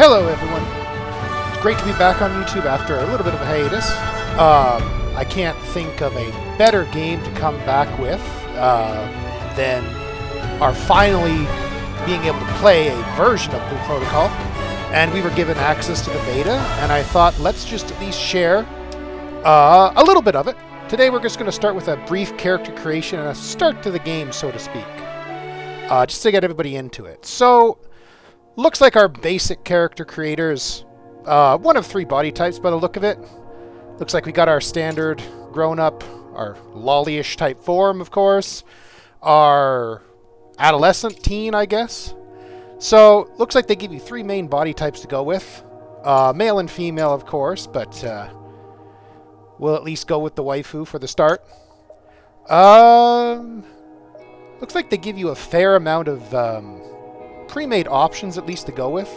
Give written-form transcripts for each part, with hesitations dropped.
Hello everyone! It's great to be back on YouTube after a little bit of a hiatus. I can't think of a better game to come back with than our finally being able to play a version of Blue Protocol. And we were given access to the beta, and I thought let's just at least share a little bit of it. Today we're just going to start with a brief character creation and a start to the game, so to speak. Just to get everybody into it. So, looks like our basic character creator is one of three body types by the look of it. Looks like we got our standard grown-up, our lolly-ish type form, of course. Our adolescent teen, I guess. So, looks like they give you three main body types to go with. Male and female, of course, but we'll at least go with the waifu for the start. Looks like they give you a fair amount of pre-made options at least to go with.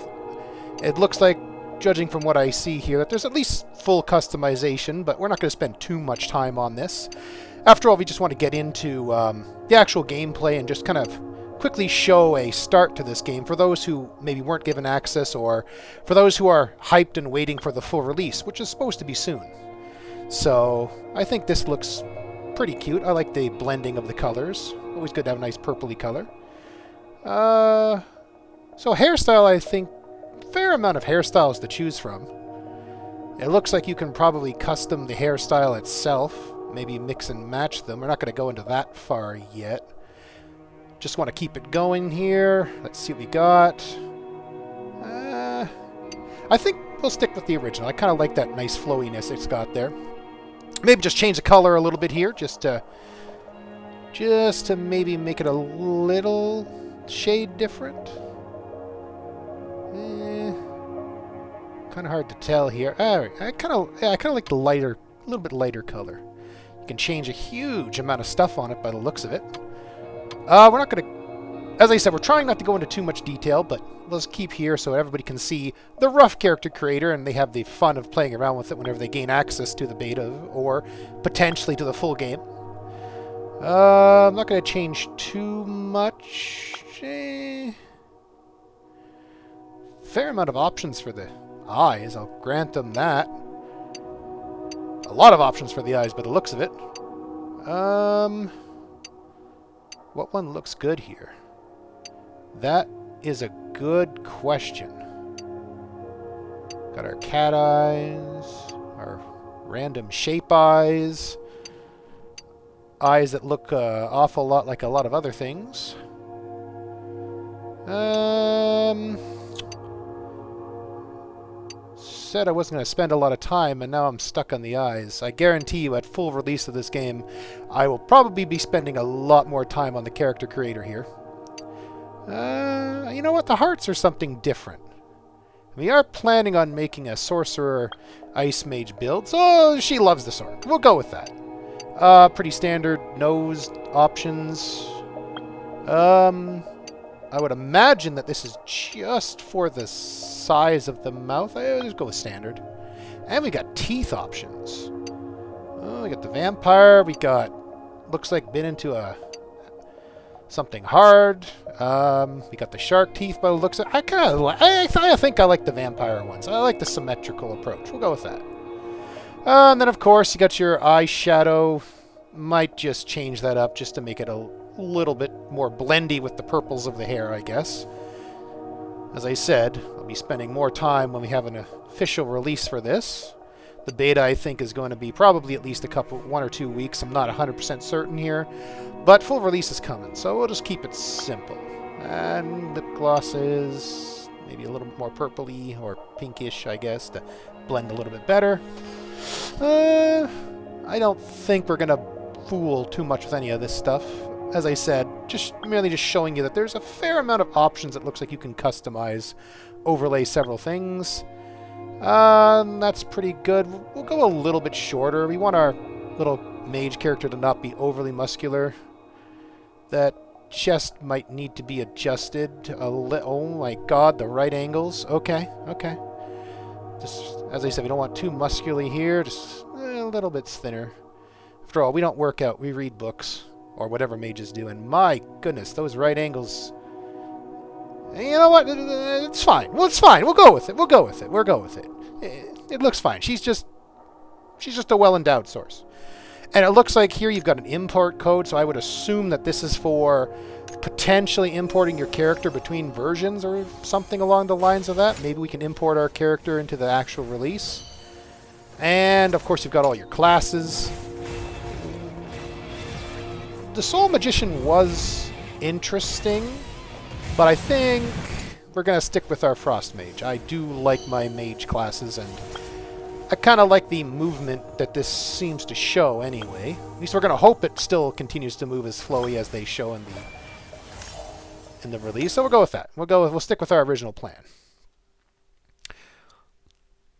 It looks like, judging from what I see here, that there's at least full customization, but we're not going to spend too much time on this. After all, we just want to get into the actual gameplay and just kind of quickly show a start to this game for those who maybe weren't given access, or for those who are hyped and waiting for the full release, which is supposed to be soon. So, I think this looks pretty cute. I like the blending of the colors. Always good to have a nice purpley color. So hairstyle, I think, fair amount of hairstyles to choose from. It looks like you can probably custom the hairstyle itself. Maybe mix and match them. We're not going to go into that far yet. Just want to keep it going here. Let's see what we got. I think we'll stick with the original. I kind of like that nice flowiness it's got there. Maybe just change the color a little bit here, just to maybe make it a little shade different. Kind of hard to tell here. Alright, I kind of like the lighter, a little bit lighter color. You can change a huge amount of stuff on it by the looks of it. We're not going to, as I said, we're trying not to go into too much detail, but let's keep here so everybody can see the rough character creator, and they have the fun of playing around with it whenever they gain access to the beta, or potentially to the full game. I'm not going to change too much. Fair amount of options for the eyes, I'll grant them that. A lot of options for the eyes by the looks of it. What one looks good here? That is a good question. Got our cat eyes, our random shape eyes, eyes that look awful lot like a lot of other things. Said I wasn't going to spend a lot of time, and now I'm stuck on the eyes. I guarantee you, at full release of this game, I will probably be spending a lot more time on the character creator here. You know what? The hearts are something different. We are planning on making a sorcerer ice mage build, so she loves the sword. We'll go with that. Pretty standard nose options. I would imagine that this is just for the size of the mouth. I'll just go with standard. And we got teeth options. Oh, we got the vampire. We got, looks like been into something hard. We got the shark teeth by the looks of it. I think I like the vampire ones. I like the symmetrical approach. We'll go with that. And then, of course, you got your eyeshadow. Might just change that up just to make it a little bit more blendy with the purples of the hair, I guess. As I said, I'll be spending more time when we have an official release for this. The beta, I think, is going to be probably at least 1 or 2 weeks. I'm not 100% certain here, but full release is coming, so we'll just keep it simple. And lip glosses, maybe a little bit more purpley or pinkish, I guess, to blend a little bit better. I don't think we're going to fool too much with any of this stuff. As I said, merely just showing you that there's a fair amount of options it looks like you can customize, overlay several things. That's pretty good. We'll go a little bit shorter. We want our little mage character to not be overly muscular. That chest might need to be adjusted oh my god, the right angles. Okay. Just, as I said, we don't want too muscularly here, just a little bit thinner. After all, we don't work out, we read books. Or whatever mages do, and my goodness, those right angles And you know what? It's fine. Well, it's fine. We'll go with it. We'll go with it. We'll go with it. It looks fine. She's just a well-endowed source. And it looks like here you've got an import code, so I would assume that this is for potentially importing your character between versions or something along the lines of that. Maybe we can import our character into the actual release. And, of course, you've got all your classes. The Soul Magician was interesting, but I think we're going to stick with our Frost Mage. I do like my mage classes, and I kind of like the movement that this seems to show anyway. At least we're going to hope it still continues to move as flowy as they show in the release. So we'll go with that. We'll stick with our original plan.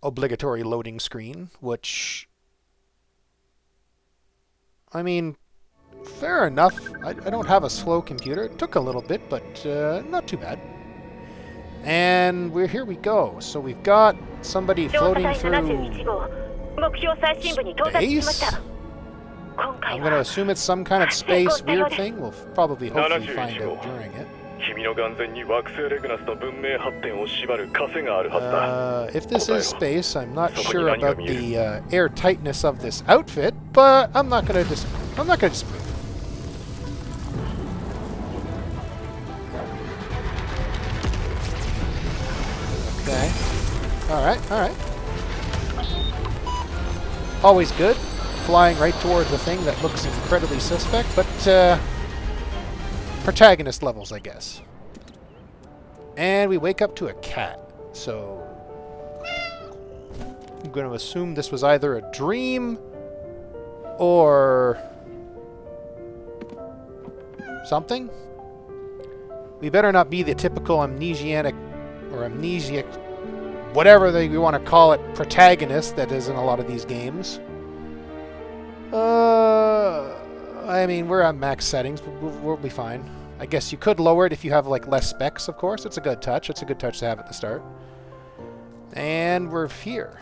Obligatory loading screen, which, I mean, fair enough. I don't have a slow computer. It took a little bit, but not too bad. And here we go. So we've got somebody floating through space. I'm going to assume it's some kind of space weird thing. We'll probably hopefully find out during it. If this is space, I'm not sure about the airtightness of this outfit, but I'm not going to disagree. Okay. Alright. Always good. Flying right towards the thing that looks incredibly suspect, but protagonist levels, I guess. And we wake up to a cat. So I'm going to assume this was either a dream or something. We better not be the typical amnesiac, whatever we want to call it, protagonist that is in a lot of these games. I mean, we're at max settings, but we'll be fine. I guess you could lower it if you have like less specs, of course. It's a good touch. It's a good touch to have at the start. And we're here.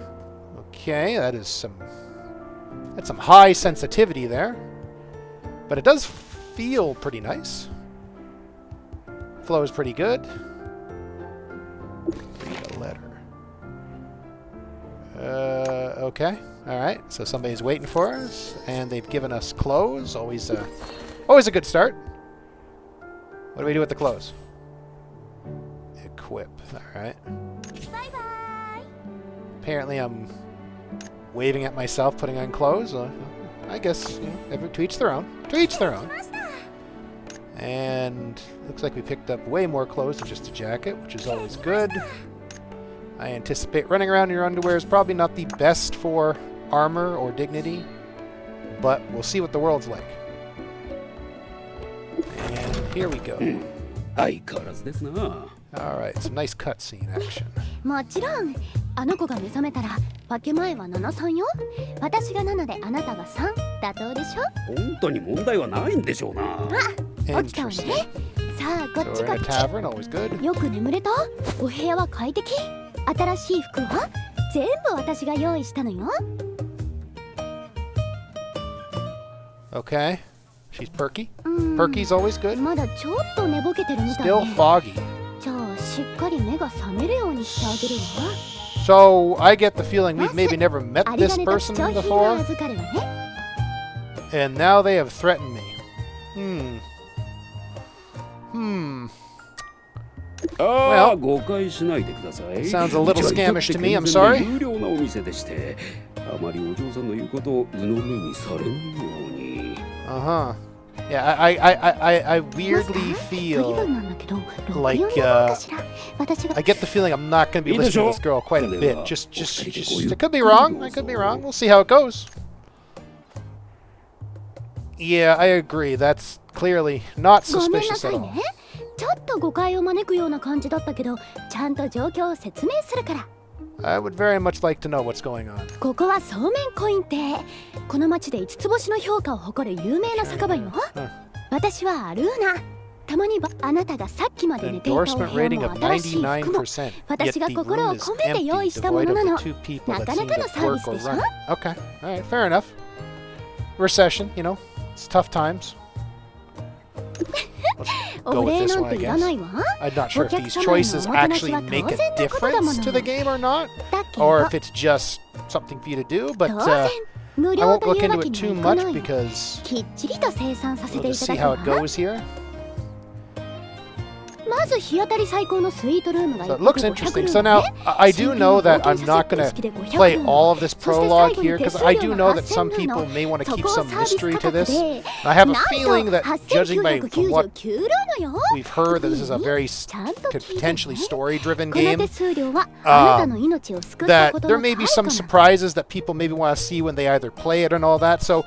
Okay, that's some high sensitivity there. But it does feel pretty nice. Flow is pretty good. Read a letter. Okay. Alright, so somebody's waiting for us, and they've given us clothes. Always a good start. What do we do with the clothes? Equip. Alright. Bye-bye. Apparently I'm waving at myself, putting on clothes. I guess, you know, to each their own. To each their own. And looks like we picked up way more clothes than just a jacket, which is always good. I anticipate running around in your underwear is probably not the best for armor or dignity, but we'll see what the world's like. And here we go. Alright, some nice cutscene action. もちろんあの子が目覚めたら分け前は7-3よ。私が7であなたが3妥当でしょ。本当に問題はないんでしょうな。あ、起きたわね。さあこっち So こ we're in っ a ち。 tavern, always good. よく眠れた？お部屋は快適？新しい服は全部私が用意したのよ。Okay. She's perky. Perky's always good. まだちょっと寝ぼけてるみたい Still ね。 foggy. じゃあしっかり目が覚めるようにしてあげるわ。 So I get the feeling we've maybe never met あり this がねと person 貴重品 before, は預かるわね。 and now they have threatened me. ああ、誤解しないでください。 Sounds a little scamish to me, I'm sorry. 有料なお店でして、あまりお嬢さんの言うことを鵜呑みにされないように。 Uh-huh. Yeah, I weirdly feel like I get the feeling I'm not going to be listening to this girl quite a bit. Just I could be wrong. I could be wrong. We'll see how it goes. Yeah, I agree. That's clearly not ごめんな suspicious さ at い all. ね。ちょっと誤解を招くような感じだったけど、ちゃんと状況を説明するから。 I would very much like to know what's going on. ここはそうめんコイン亭。この町で5つ星の評価を誇る有名な酒場よ。私はアルーナ。たまにあなたがさっきまで寝ていたお部 Endorsement 屋 rating も of 新しい服も 99%. 私が Yet the 心を room is 込めて用 empty, 意したもの devoid な of の。 the two people な that かな seem かの to サービ work ス or でしょ。 run. Okay, alright, fair enough. Recession, you know, it's tough times. go お with 礼 this なん one, I ていらな guess. いわ。 I'm not sure if these お客様への choices おもてなし actually は make 当 a 然のことだも difference の。 to the game or not, だけど or if it's just something for you to do, but 当然無 I 料 won't と look いうわ into け it に too はいかな much い。 because きっちりと生産させ we'll てい just た see だ how く it わ。 goes here. まず日当たり最高のスイートルームが So 1 it 泊 looks 500 interesting. ル So ーム now ね。 I do know that I'm not going to play all of this prologue here because I do know that some people may want to keep some mystery to this. I have a feeling that judging by from what 8999ルームよ。 we've heard, that this is a very ちゃんと聞いてね。 potentially story-driven この game, 手数料はあなたの命を救った that こと there の may 対 be 価 some な。 surprises that people maybe want to see when they either play it and all that. So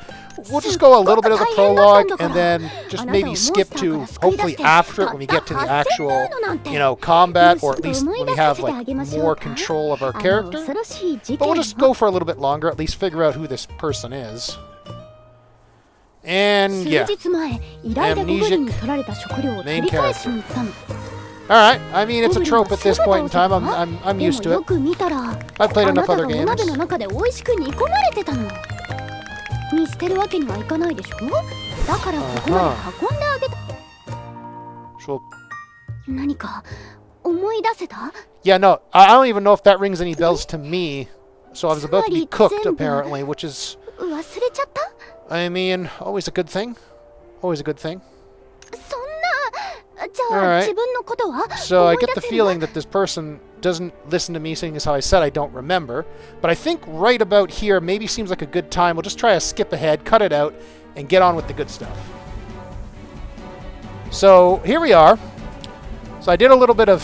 we'll just go a little bit of the prologue and then just maybe skip to hopefully after it when we get to the actual, combat, or at least when we have like more control of our あの character. 恐ろしい事 But we'll 件 just go for a little bit longer, at least figure out who this person is. And 数 yeah. 日前依頼でゴブリンに取られた食料を取り返しに行ったの。 Alright, I mean, it's a ゴブリンは trope at this 姿 point を in さ time. た I'm で used も to よ it. く見たら I've played あな enough た other がお鍋 games. の中で美味しく煮込まれてたの。見捨てるわけにはいかないでしょ。だからここまで運んであげた。 Sure. 何か思い出せた？ Yeah, no, I don't even know if that rings any bells to me. So I was about to be cooked, apparently, which is, 忘れちゃった？ I mean, always a good thing. Always a good thing. そんな。じゃあ Alright. 自分のことは So 思 I い get 出 the せるわ？ feeling that this person doesn't listen to me, seeing as how I said I don't remember. But I think right about here maybe seems like a good time. We'll just try to skip ahead, cut it out, and get on with the good stuff. So here we are. So I did a little bit of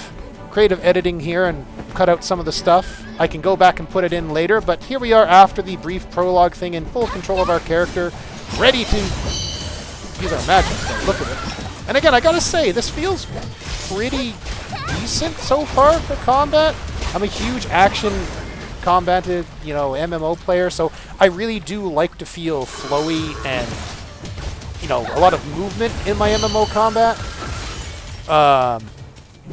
creative editing here and cut out some of the stuff. I can go back and put it in later, but here we are after the brief prologue thing, in full control of our character, ready to use our magic. So look at it. And again, I gotta say, this feels pretty decent so far for combat. I'm a huge action combated, MMO player, so I really do like to feel flowy and, a lot of movement in my MMO combat.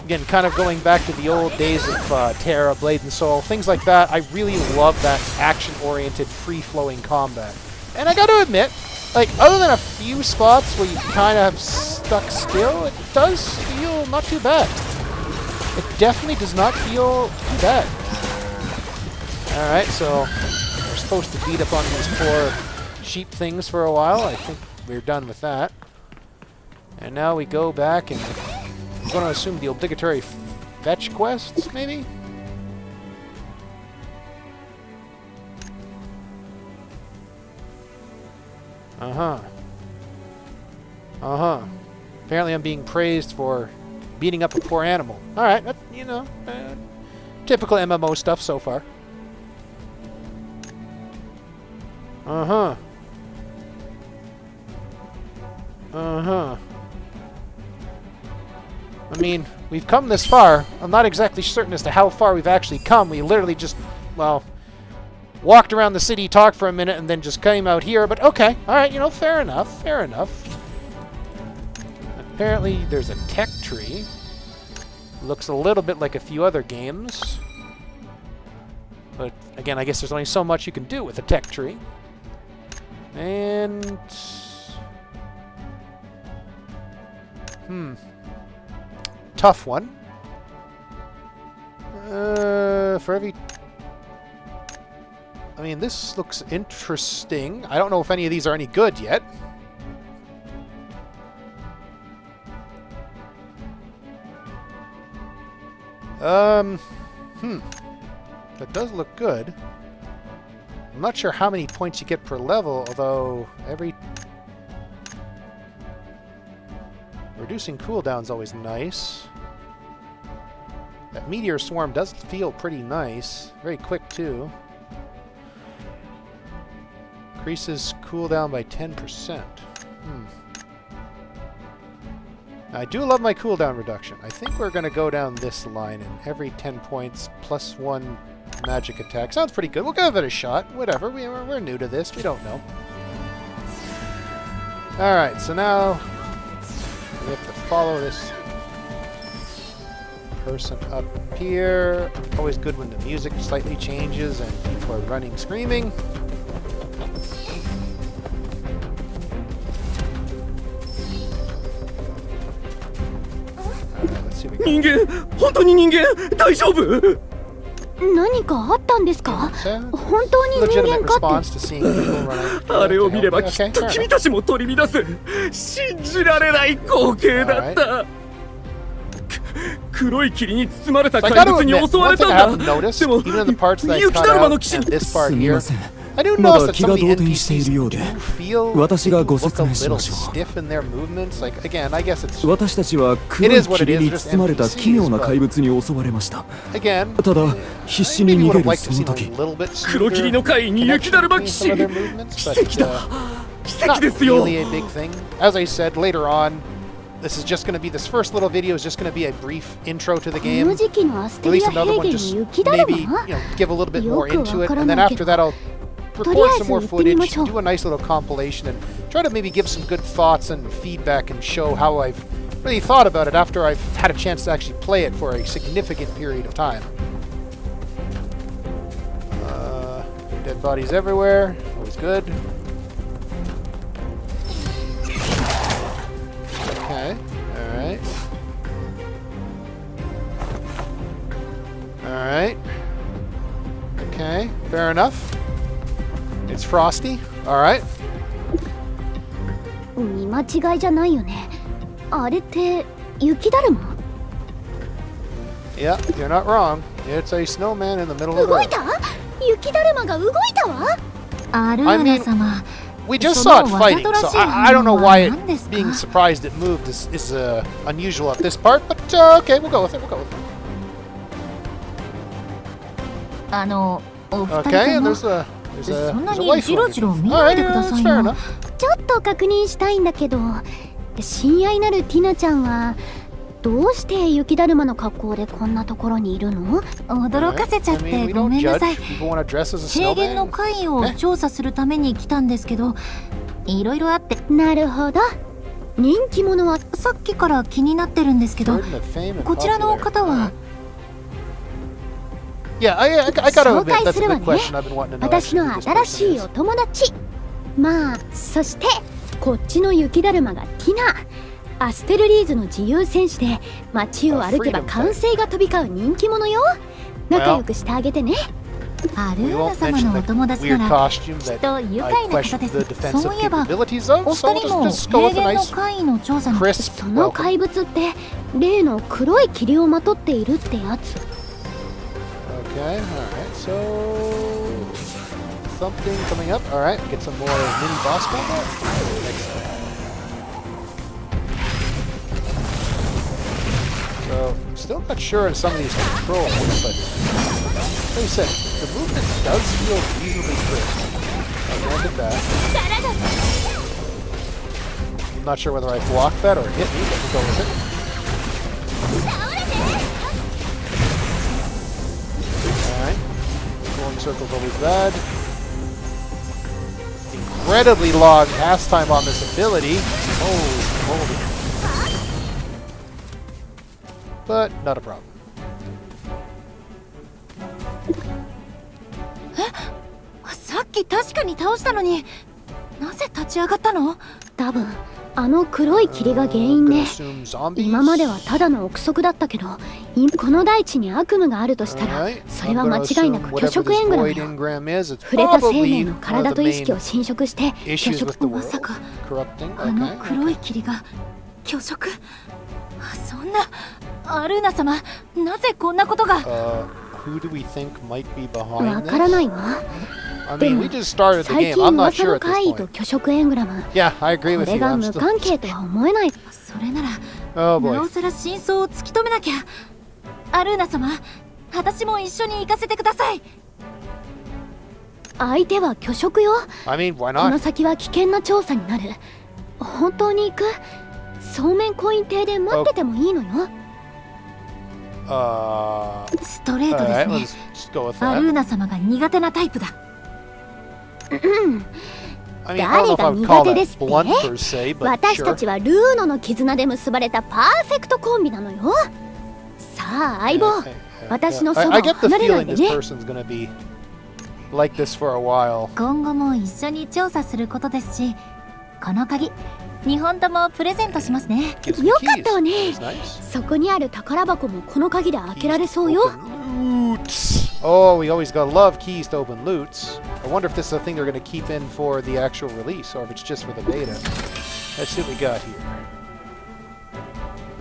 Again, kind of going back to the old days of Terra, Blade and Soul, things like that. I really love that action-oriented, free-flowing combat. And I gotta admit, like, other than a few spots where you kind of have stuck still, it does feel not too bad. It definitely does not feel too bad. Alright, so we're supposed to beat up on these poor sheep things for a while. I think we're done with that. And now we go back and I'm going to assume the obligatory fetch quests, maybe? Uh-huh. Uh-huh. Apparently I'm being praised for beating up a poor animal. Alright, typical MMO stuff so far. Uh-huh. Uh-huh. I mean, we've come this far. I'm not exactly certain as to how far we've actually come. We literally just, well, walked around the city, talked for a minute, and then just came out here. But okay, alright, fair enough, fair enough. Apparently there's a tech tree. Looks a little bit like a few other games. But again, I guess there's only so much you can do with a tech tree. And... tough one. For every... I mean, this looks interesting. I don't know if any of these are any good yet. That does look good. I'm not sure how many points you get per level, although every... Reducing cooldown's always nice. That meteor swarm does feel pretty nice. Very quick, too. Increases cooldown by 10%. I do love my cooldown reduction. I think we're going to go down this line, and every 10 points plus 1 magic attack. Sounds pretty good. We'll give it a shot. Whatever. We're new to this. We don't know. Alright, so now we have to follow this person up here. Always good when the music slightly changes and people are running screaming. see what we 人間、本当に人間、大丈夫？何かあったんですか？ got. 本当に人 Legitimate 間かっ response to seeing people running. あれを見ればき Okay, っと fair 君 enough. たちも取り乱す。信じられない光景だった。黒い霧に包まれた So I 怪 gotta 物に admit, 襲わ one れ thing た I ん haven't だ。 noticed, でも even in the parts that I 雪 cut だるま out の騎士 and this part すみ here, ません。 I do ま notice だ that 気 some が of the 動転してい NPCs るようで do feel 私が they ご look 説 a 明し little ましょ stiff in their movements. Like again, I guess it's う。私たちは黒 It い is what it 霧 is, に just 包まれた NPCs, 奇妙な怪物に襲われました。 again. ただ必死に Maybe 逃 would げ have る liked そ to see の a 時 little bit 黒霧の smoother 会に connection 雪だるま between 騎 some 士。 of their movements, 奇 but 跡だ。奇跡 not ですよ。 really a big thing. As I said later on, this is just going to be this first little video is just going to be a brief intro to the この game. 時期のアステ Release リア another 平 one, 原 just に雪だる maybe ま give a little bit more into it, and then よくわからないけど。 after that I'll とりあ record え some ず more 行ってみま footage, しょう。 do a nice little compilation, and try to maybe give some good thoughts and feedback and show how I've really thought about it after I've had a chance to actually play it for a significant period of time. Dead bodies everywhere, always good. Okay, alright. Alright. Okay, fair enough. It's frosty. Alright. 見間違いじゃないよね。あれって雪だるま？ Yeah, you're not wrong. It's a snowman in the middle of 動い the た？雪だるまが動いたわ。アルーナ様、 We just そ saw の it わざ fighting, とらし so い I don't know 反応は why 何です it か？ being surprised it moved is unusual at this part, but okay, we'll go with it. We'll go with it. お二 Okay, 人 and とも there's a そんな there's a に wife ジロジロ underneath. 見ないで Alright, くだ that's さい fair よ。 enough. ちょっと確認したいんだけど、親愛なるティナちゃんはどうして雪だるまの格好でこんなところにいるの？驚かせちゃっ I mean, て we ご don't めんな judge さい。 people want to dress as a 平原の snowman. 会を調査するために来たんですけど、いろいろあってなるほど。人気者はさっきから気になってるんですけど、 Burden of fame and こちらの popularity. 方は Yeah, I gotta 紹 admit, 介 that's す a るわ good ね。 question. I've been wanting to know 私 actually の who this 新し person い is. お友達。まあ、そしてこっちの雪だるまがティナ。アステルリーズの自由戦士で街を歩けば歓声が飛び交う人気者よ。仲良くしてあげてね。アル We ーナ won't 様 mention のお the 友達 weird なら costume きっ that と愉 I 快な方 questioned で the す。 defensive そういえば capabilities of, お so 二 we'll 人も just go 平 with a 原の nice 会の調査に crisp その welcome. 怪物って例の黒い霧をまとっているってやつ。 Okay, alright, so something coming up. Alright, get some more mini boss combat. Excellent. So, still not sure in some of these controls, but like I said, the movement does feel reasonably crisp. I'll grant it that. I'm not sure whether I blocked that or it hit me, but we'll go with it. Alright. Going circle's always bad. Incredibly long cast time on this ability. Holy moly. But not a problem. さっき確かに倒したのに、なぜ立ち上がったの？多分あの黒い霧が原因 Gonna ね。 assume zombies. 今まではただの憶測だったけど、この大地に悪夢があるとしたら Alright, それ I'm は間 gonna 違いな assume く拒 whatever 食 this エングラム void よ。 engram is, it's 触れた生命 probably の one 体 of と the 意識を main 侵食して拒 issues 食 with the ま world. さか Corrupting. あの Okay. 黒い霧が拒食？そんなアルーナ様、なぜこんなことが？ Who do we think might be わ behind からな this? いわ。 I で mean, も we just started the 最 game. 近 I'm not 噂 sure の at this 怪異と point. 拒食エングラム。 Yeah, I agree こ with れ you. が I'm 無 still. 関係とは思えない。それなら Oh な boy. おさら真相を突き止めなきゃ。アルーナ様、私も一緒に行かせてください。相手は拒食よ。 I mean, why この not? 先は危険な調査になる。本当に行く？そうめんコイン邸で待っててもいいのよ。ストレートで Alright, すね。 let's just go with アル that. ーナ様が苦手なタイプだ。 I mean, I don't know if I would call that blunt per se, but 私た sure. ちはルーノの絆で結ばれたパーフェクトコンビなのよ。さあ相棒、 Yeah, 私のそ I ばを get the 離れない feeling で this ね。 person's gonna be like this for a while. 今後も一緒に調査することですし、この鍵2本ともプレゼントしますね。 Gives me よかった keys. わね。 That's nice. そこにある宝箱もこの鍵で開けられそうよ。 Open loots. Oh, we always gotta love keys to open loots. I wonder if this is a thing they're gonna keep in for the actual release, or if it's just for the beta. Let's see what we got here.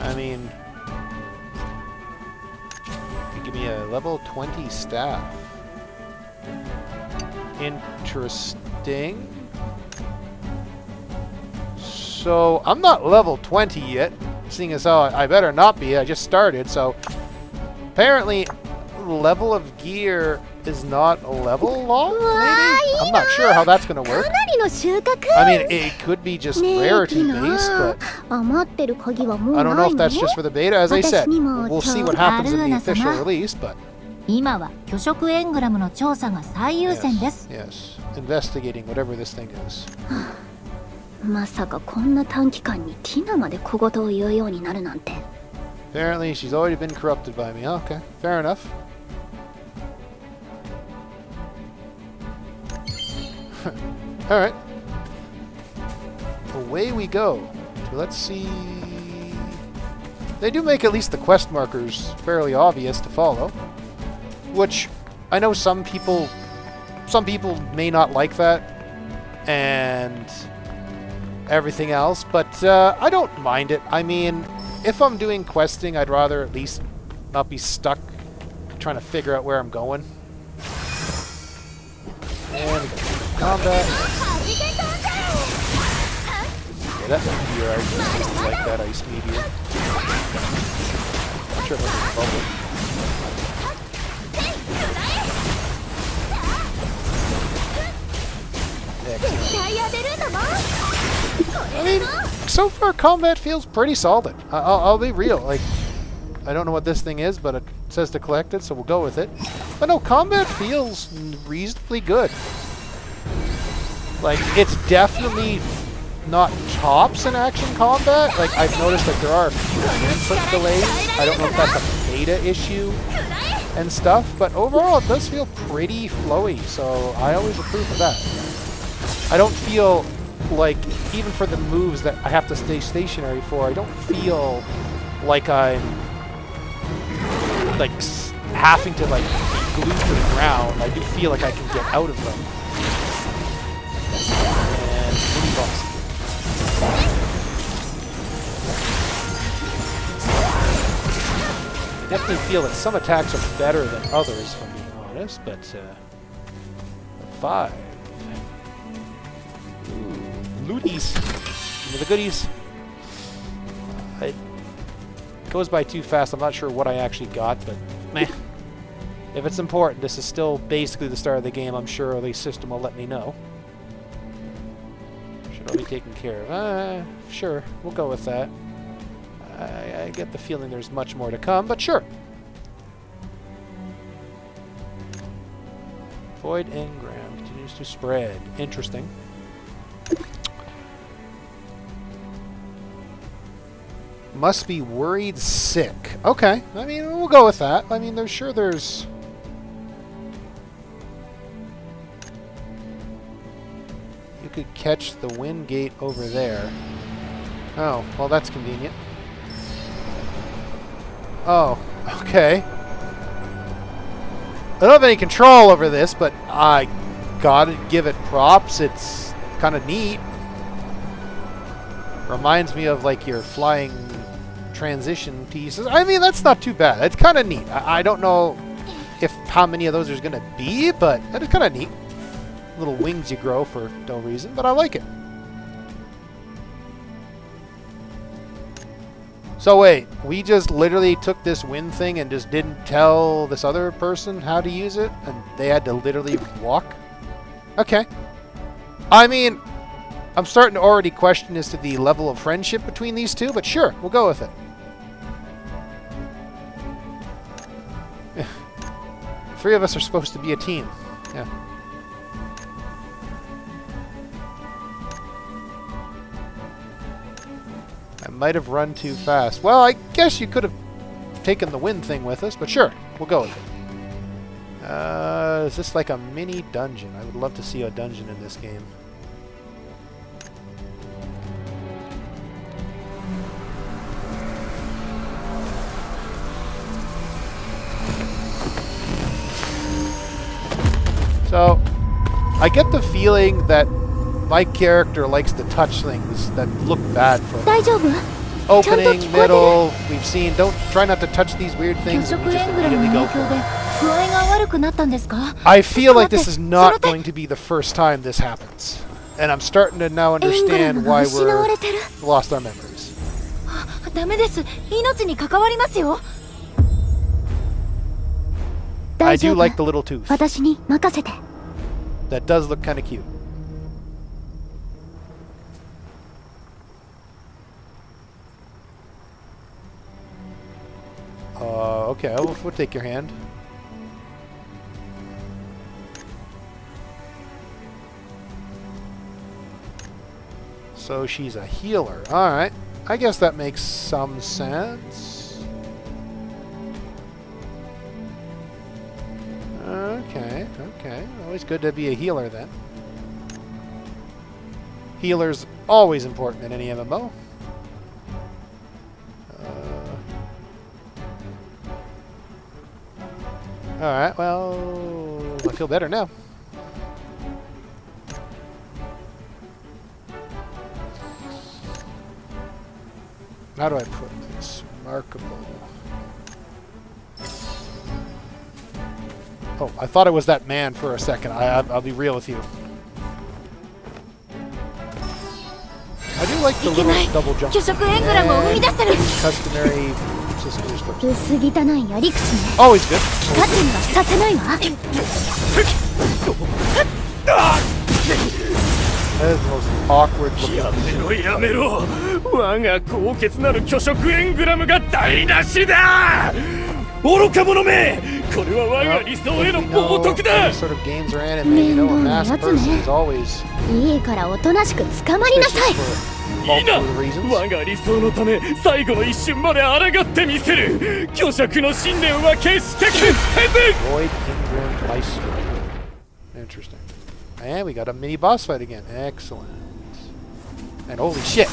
I mean, you give me a level 20 staff. Interesting. So, I'm not level 20 yet, seeing as how I better not be. I just started, so apparently level of gear is not a level long, maybe? I'm not sure how that's going to か work. なりの収穫。 I mean, it could be just ねえ、 rarity ティナ based, but 余ってる鍵はもう I don't な know い if の？ that's just for the beta. As I said, 私にも we'll see ちょう what happens in the アルーナ official 様。 release, but 今は虚飾エングラムの調査が最優先です。 yes, investigating whatever this thing is. まさかこんな短期間にティナまで小言を言うようになるなんて。 Apparently, she's already been corrupted by me. Okay, fair enough. Alright. Away we go. So let's see. They do make at least the quest markers fairly obvious to follow. Which I know some people may not like that. And everything else, but I don't mind it. I mean, if I'm doing questing, I'd rather at least not be stuck trying to figure out where I'm going. And we go combat. Yeah, that meteor I used like that ice meteor. Not sure if it's a bubble. I mean, so far combat feels pretty solid. I'll be real. Like, I don't know what this thing is, but it says to collect it, so we'll go with it. But no, combat feels reasonably good. Like, it's definitely not tops in action combat. Like, I've noticed that there are a few input delays. I don't know if that's a beta issue and stuff, but overall it does feel pretty flowy, so I always approve of that. I don't feel like, even for the moves that I have to stay stationary for, I don't feel like I'm like having to like be glued to the ground. I do feel like I can get out of them. And mini boss. I definitely feel that some attacks are better than others, if I'm being honest, but 5. Ooh, looties. Give me the goodies. It goes by too fast. I'm not sure what I actually got, but meh. If it's important, this is still basically the start of the game. I'm sure the system will let me know. Should all be taken care of. Sure, we'll go with that. I get the feeling there's much more to come, but sure. Void engram continues to spread. Interesting. Must be worried sick. Okay, I mean, we'll go with that. I mean, there's... You could catch the wind gate over there. Oh, well, that's convenient. Oh, okay. I don't have any control over this, but I gotta give it props. It's kind of neat. Reminds me of, like, your flying transition pieces. I mean, that's not too bad. It's kind of neat. I don't know if how many of those there's going to be, but that is kind of neat. Little wings you grow for no reason, but I like it. So wait, we just literally took this wind thing and just didn't tell this other person how to use it, and they had to literally walk? Okay. I mean, I'm starting to already question as to the level of friendship between these two, but sure, we'll go with it. Three of us are supposed to be a team. Yeah. I might have run too fast. Well, I guess you could have taken the wind thing with us, but sure, we'll go with it. Is this like a mini dungeon? I would love to see a dungeon in this game. So, I get the feeling that my character likes to touch things that look bad for 大丈夫？ opening, ちゃんと聞こえてる？ middle. We've seen. Don't try not to touch these weird 拒 things. 食 And we エ just ングラム immediately の go 影 for 響で it. 具合が悪くなったんですか？ I feel like this is その not 手 going to be the first time this happens, and I'm starting to now エングラム understand が why 失わ we're れてる？ lost our memories. ダメです。命に関わりますよ。 I 大丈 do 夫。 like the little tooth. 私に任せて。 That does look kind of cute. Okay, we'll take your hand. So she's a healer. Alright. I guess that makes some sense. Okay, okay. Always good to be a healer then. Healer's always important in any MMO. Alright, well, I feel better now. How do I put this? Markable. Oh, I thought it was that man for a second. I'll be real with you. I do like the little double jump. 拒食エングラムを生み出せる。 Customary sisters. 薄汚いやり口ね。 Always good. 勝手にはさせないわ。 That is the most awkward looking. やめろやめろ、我が高潔なる巨食エングラムが台無しだ。愚か者め、これは我が理想への冒涜だ。 Any sort of games or anime, you know, a masked person is always いいからおとなしく捕まりなさい。 for いいな、 multiple reasons. 我が理想のため最後の一瞬まで抗ってみせる。巨食の信念は決して屈せず。 Void Ingram Maestro. Interesting. And we got a mini boss fight again. Excellent. And holy shit.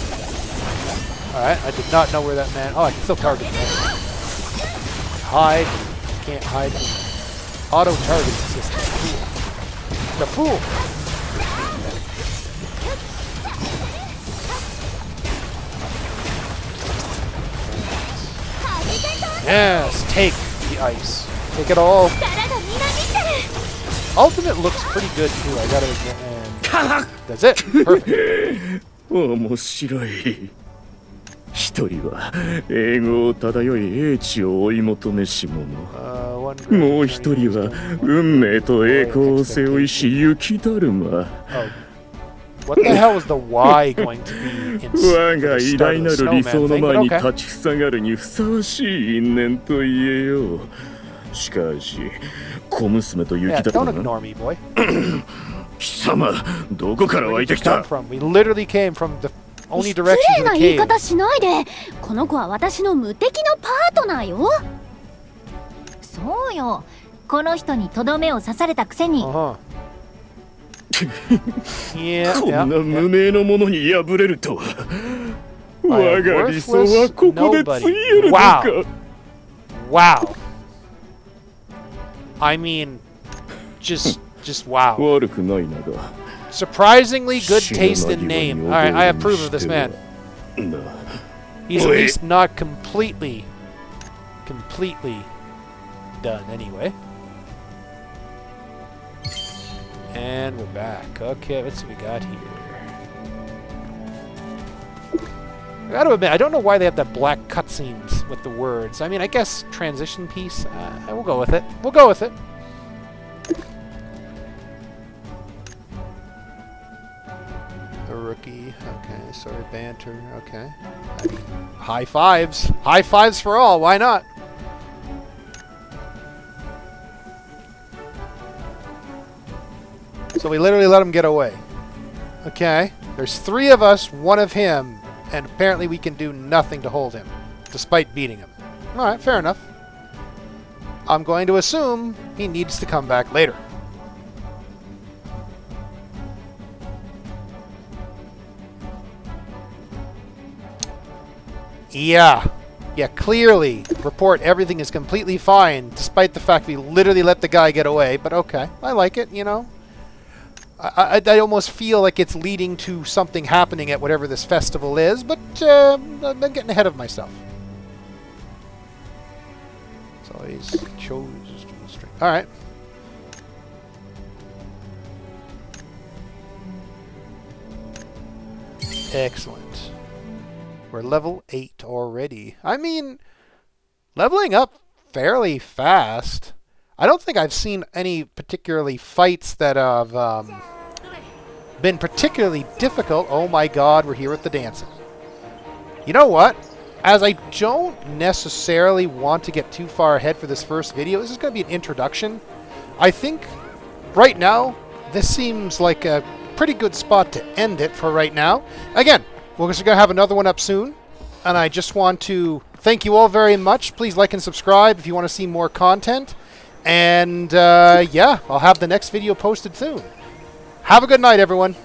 Alright, I did not know where that man... Oh, I can still target him. Hide. Can't hide. Auto-targeting system. The fool. Yes, take the ice. Take it all. Ultimate looks pretty good too, I gotta admit. And that's it. Perfect. 面白い。一人は英語を漂い英知を追い求めし者。もう一人は運命と栄光を背負いし雪だるま。 What the hell was the Y going to be in 我が偉大なる理想の前に okay. 立ちふさがるにふさわしい因縁と言えよう。しかし、小娘と Yeah, 雪だ don't るま。 ignore me, boy. 貴様、どこから Where 湧 did いて you き come た？ from? We literally came from the only 失 direction 礼 to な the 言い cave. 方しないで。この子は私の無敵のパートナーよ。そうよ。この人にとどめを刺されたくせに。 Uh-huh. Yeah, こんな yeah, 無 yeah. 名の者に敗れるとは。 By a 我が理想はここでついえるのか。 Wow. I mean, just wow. 悪くないなが。 Surprisingly good taste in name. Alright, I approve of this man. な He's at Wait. least not completely done anyway. And we're back. Okay, let's see what we got here. I gotta admit, I don't know why they have that black cutscenes with the words. I mean, I guess transition piece. We'll go with it. We'll go with it. A rookie. Okay, sorry, banter. Okay. I mean, high fives. High fives for all. Why not? So we literally let him get away. Okay. There's 3 of us, 1 of him, and apparently we can do nothing to hold him, despite beating him. Alright, fair enough. I'm going to assume he needs to come back later. Yeah. Yeah, clearly report everything is completely fine, despite the fact we literally let the guy get away. But okay, I like it, you know. I almost feel like it's leading to something happening at whatever this festival is, but I'm getting ahead of myself. So he's chose. All right. Excellent. We're level 8 already. I mean, leveling up fairly fast. I don't think I've seen any particularly fights that have been particularly difficult. Oh my god, we're here with the dancing. You know what? As I don't necessarily want to get too far ahead for this first video, this is going to be an introduction. I think right now, this seems like a pretty good spot to end it for right now. Again, we're going to have another one up soon, and I just want to thank you all very much. Please like and subscribe if you want to see more content. And yeah, I'll have the next video posted soon. Have a good night, everyone.